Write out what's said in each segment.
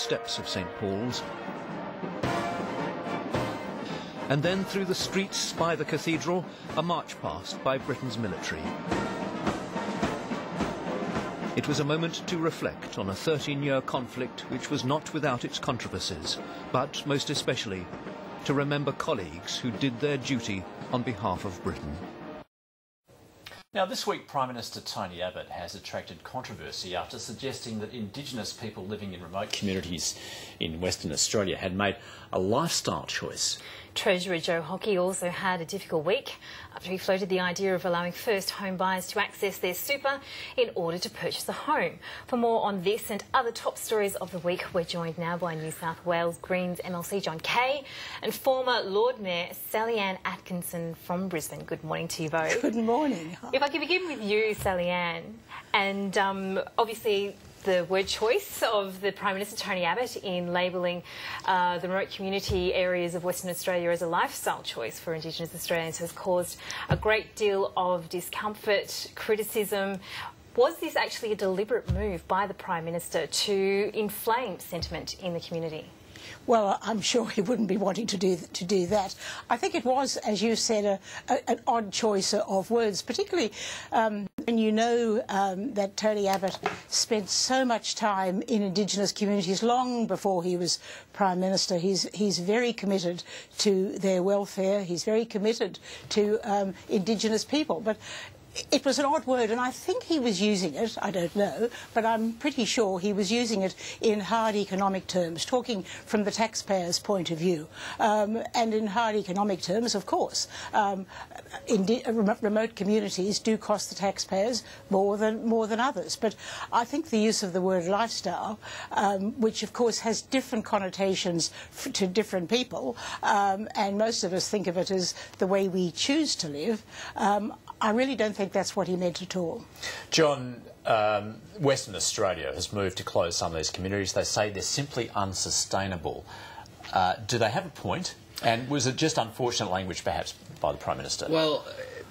steps of St. Paul's, and then through the streets by the cathedral, a march past by Britain's military. It was a moment to reflect on a 13-year conflict which was not without its controversies, but most especially to remember colleagues who did their duty on behalf of Britain. Now, this week, Prime Minister Tony Abbott has attracted controversy after suggesting that Indigenous people living in remote communities in Western Australia had made a lifestyle choice. Treasurer Joe Hockey also had a difficult week after he floated the idea of allowing first home buyers to access their super in order to purchase a home. For more on this and other top stories of the week, we're joined now by New South Wales Greens MP John Kaye and former Lord Mayor Sally-Ann Atkinson from Brisbane. Good morning to you both. Good morning. If I could begin with you, Sally-Ann, and obviously the word choice of the Prime Minister Tony Abbott in labelling the remote community areas of Western Australia as a lifestyle choice for Indigenous Australians has caused a great deal of discomfort, criticism. Was this actually a deliberate move by the Prime Minister to inflame sentiment in the community? Well, I'm sure he wouldn't be wanting to do that. I think it was, as you said, an odd choice of words, particularly when you know that Tony Abbott spent so much time in Indigenous communities long before he was Prime Minister. He's very committed to their welfare. He's very committed to Indigenous people. But it was an odd word, and I think he was using it, I don't know, but I'm pretty sure he was using it in hard economic terms, talking from the taxpayer's point of view. And in hard economic terms, of course, remote communities do cost the taxpayers more than others. But I think the use of the word lifestyle, which of course has different connotations to different people, and most of us think of it as the way we choose to live, I really don't think that's what he meant at all. John, Western Australia has moved to close some of these communities. They say they're simply unsustainable. Do they have a point? And was it just unfortunate language, perhaps, by the Prime Minister? Well,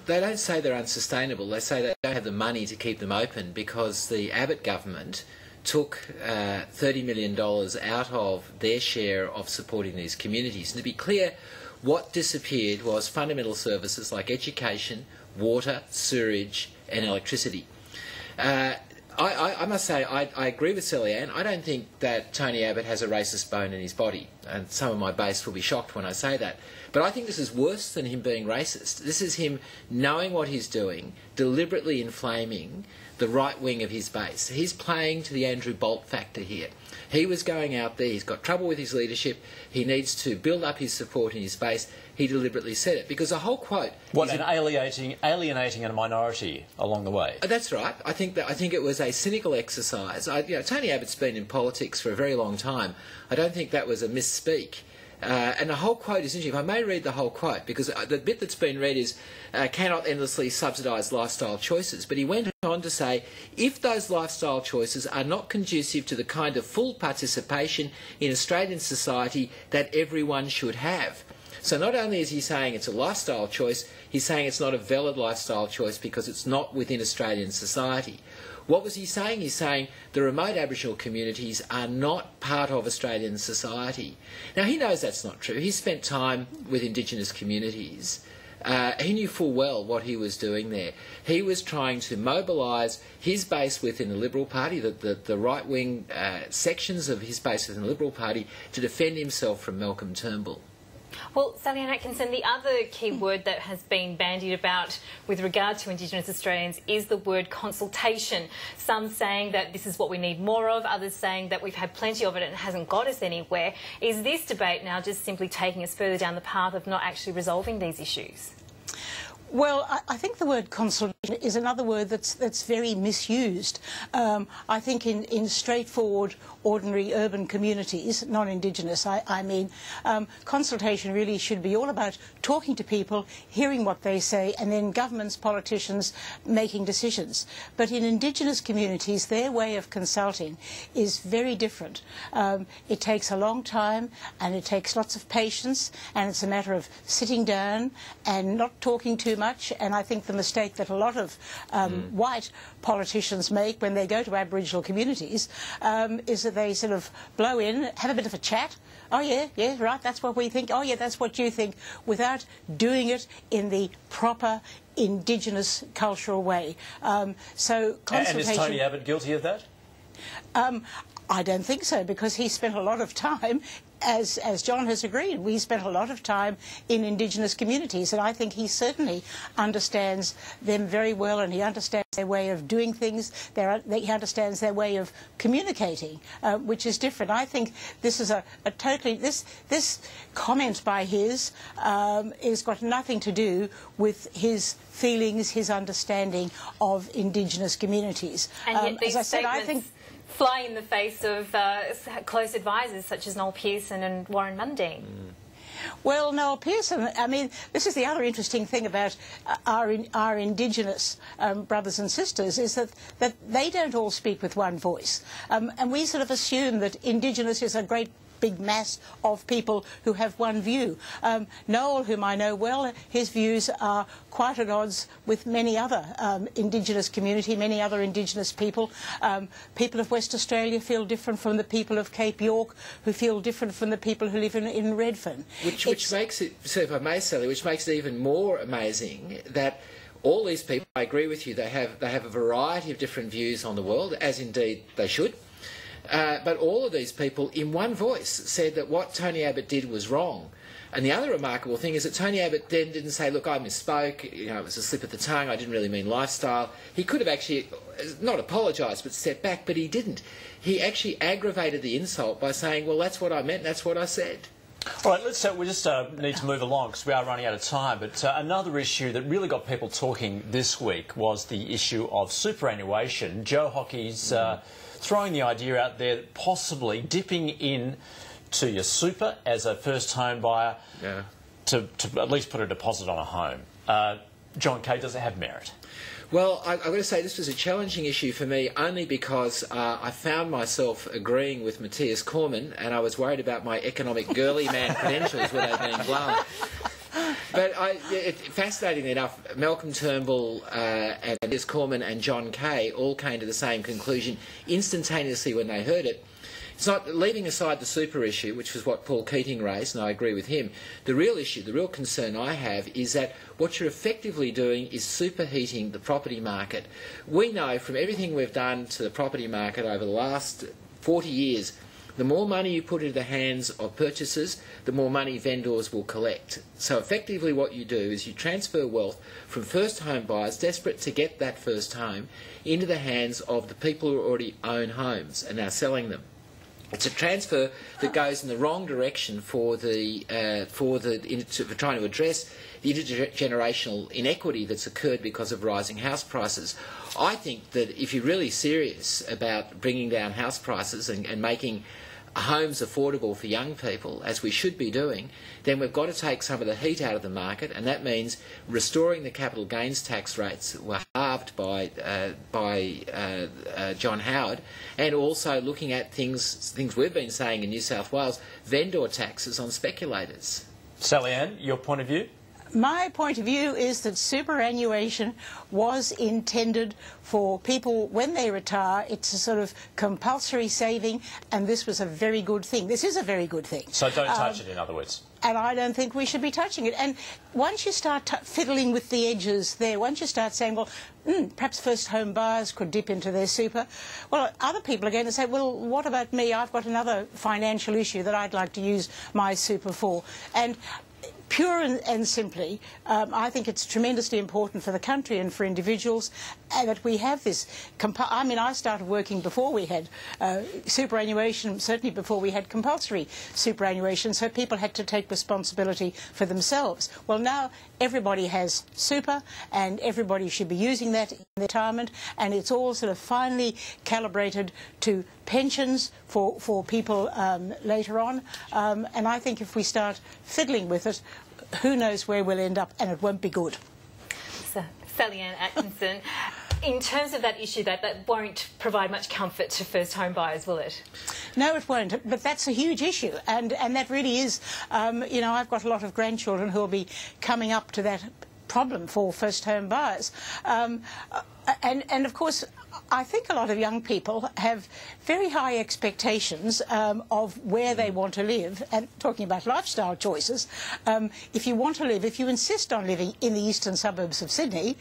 they don't say they're unsustainable. They say they don't have the money to keep them open because the Abbott government took $30 million out of their share of supporting these communities. And to be clear, what disappeared was fundamental services like education, water, sewerage and electricity. I must say, I agree with Sally-Ann. I don't think that Tony Abbott has a racist bone in his body, and some of my base will be shocked when I say that. But I think this is worse than him being racist. This is him knowing what he's doing, deliberately inflaming the right wing of his base. He's playing to the Andrew Bolt factor here. He was going out there, he's got trouble with his leadership, he needs to build up his support in his base. He deliberately said it, because the whole quote... What, and alienating a minority along the way? That's right. I think it was a cynical exercise. Tony Abbott's been in politics for a very long time. I don't think that was a misspeak. And the whole quote is interesting. If I may read the whole quote, because the bit that's been read is, cannot endlessly subsidise lifestyle choices. But he went on to say, if those lifestyle choices are not conducive to the kind of full participation in Australian society that everyone should have. So not only is he saying it's a lifestyle choice, he's saying it's not a valid lifestyle choice because it's not within Australian society. What was he saying? He's saying the remote Aboriginal communities are not part of Australian society. Now, he knows that's not true. He spent time with Indigenous communities. He knew full well what he was doing there. He was trying to mobilise his base within the Liberal Party, the right-wing sections of his base within the Liberal Party, to defend himself from Malcolm Turnbull. Well, Sally-Ann Atkinson, the other key word that has been bandied about with regard to Indigenous Australians is the word consultation. Some saying that this is what we need more of, others saying that we've had plenty of it and it hasn't got us anywhere. Is this debate now just simply taking us further down the path of not actually resolving these issues? Well, I think the word consultation is another word that's very misused. I think in straightforward, ordinary urban communities, non-Indigenous, I mean, consultation really should be all about talking to people, hearing what they say, and then governments, politicians making decisions. But in Indigenous communities, their way of consulting is very different. It takes a long time, and it takes lots of patience, and it's a matter of sitting down and not talking too much. And I think the mistake that a lot lot of white politicians make when they go to Aboriginal communities, is that they sort of blow in, have a bit of a chat. Oh, yeah, right, that's what we think. Oh, yeah, that's what you think, without doing it in the proper indigenous cultural way. So consultation... And is Tony Abbott guilty of that? I don't think so, because he spent a lot of time, as John has agreed, we spent a lot of time in Indigenous communities, and I think he certainly understands them very well, and he understands their way of doing things, he understands their way of communicating, which is different. I think this is a totally... This comment by his has got nothing to do with his feelings, his understanding of Indigenous communities. And yet as I said, I think... fly in the face of close advisors such as Noel Pearson and Warren Mundine. Well, Noel Pearson, I mean, this is the other interesting thing about our Indigenous brothers and sisters, is that they don't all speak with one voice. And we sort of assume that Indigenous is a great big mass of people who have one view. Noel, whom I know well, his views are quite at odds with many other Indigenous community, many other Indigenous people. People of West Australia feel different from the people of Cape York, who feel different from the people who live in Redfern. Which makes it, so if I may, Sally, which makes it even more amazing that all these people, I agree with you, they have a variety of different views on the world, as indeed they should. But all of these people, in one voice, said that what Tony Abbott did was wrong. And the other remarkable thing is that Tony Abbott then didn't say, look, I misspoke, it was a slip of the tongue, I didn't really mean lifestyle. He could have actually not apologised but stepped back, but he didn't. He actually aggravated the insult by saying, well, that's what I meant, that's what I said. All right, we just need to move along because we are running out of time. But another issue that really got people talking this week was the issue of superannuation. Joe Hockey's throwing the idea out there that possibly dipping in to your super as a first home buyer to at least put a deposit on a home. John Kaye, does it have merit? Well, I've got to say this was a challenging issue for me only because I found myself agreeing with Matthias Cormann, and I was worried about my economic girly man credentials were they being blown. But fascinatingly enough, Malcolm Turnbull and Matthias Cormann and John Kaye all came to the same conclusion instantaneously when they heard it. It's not, leaving aside the super issue, which was what Paul Keating raised, and I agree with him, the real issue, the real concern I have is that what you're effectively doing is superheating the property market. We know from everything we've done to the property market over the last 40 years, the more money you put into the hands of purchasers, the more money vendors will collect. So effectively what you do is you transfer wealth from first home buyers desperate to get that first home into the hands of the people who already own homes and are selling them. It's a transfer that goes in the wrong direction for trying to address the intergenerational inequity that's occurred because of rising house prices. I think that if you're really serious about bringing down house prices and making homes affordable for young people, as we should be doing, then we've got to take some of the heat out of the market, and that means restoring the capital gains tax rates that were halved by John Howard, and also looking at things we've been saying in New South Wales, vendor taxes on speculators. Sally Ann, your point of view? My point of view is that superannuation was intended for people when they retire. It's a sort of compulsory saving, and this was a very good thing. This is a very good thing. So don't touch it, in other words. And I don't think we should be touching it. And once you start fiddling with the edges there, once you start saying, well, perhaps first home buyers could dip into their super, well, other people are going to say, well, what about me? I've got another financial issue that I'd like to use my super for. And pure and simply, I think it's tremendously important for the country and for individuals that we have this. I mean, I started working before we had superannuation, certainly before we had compulsory superannuation, so people had to take responsibility for themselves. Well, now everybody has super, and everybody should be using that in retirement, and it's all sort of finely calibrated to pensions for people later on. And I think if we start fiddling with it, who knows where we'll end up, and it won't be good. So, Sally Ann Atkinson, in terms of that issue, that won't provide much comfort to first home buyers, will it? No, it won't, but that's a huge issue, and that really is, you know, I've got a lot of grandchildren who will be coming up to that problem for first home buyers. And of course, I think a lot of young people have very high expectations of where they want to live, and talking about lifestyle choices, if you want to live, if you insist on living in the eastern suburbs of Sydney,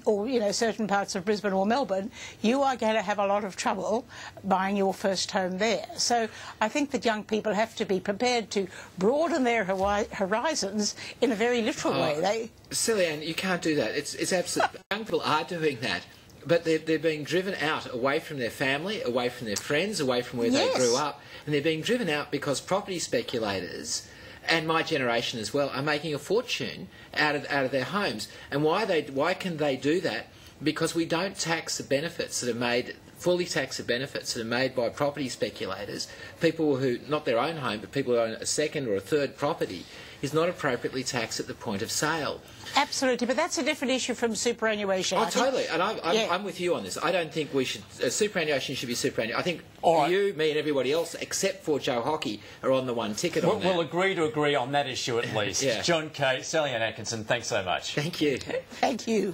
or, you know, certain parts of Brisbane or Melbourne, you are going to have a lot of trouble buying your first home there. So I think that young people have to be prepared to broaden their horizons in a very literal way. Silly Anne, you can't do that. It's absolute. Young people are doing that. But they're being driven out away from their family, away from their friends, away from where they grew up. And they're being driven out because property speculators, and my generation as well, are making a fortune out of their homes. And why can they do that? Because we don't tax the benefits that are made, fully tax the benefits that are made by property speculators. People who, not their own home, but people who own a second or a third property, is not appropriately taxed at the point of sale. Absolutely, but that's a different issue from superannuation. Oh, totally, and I'm with you on this. I don't think we should... superannuation should be superannuation. I think you, me and everybody else, except for Joe Hockey, are on the one ticket on that. We'll agree to agree on that issue at least. Yeah. John Kaye, Sally Ann Atkinson, thanks so much. Thank you. Thank you.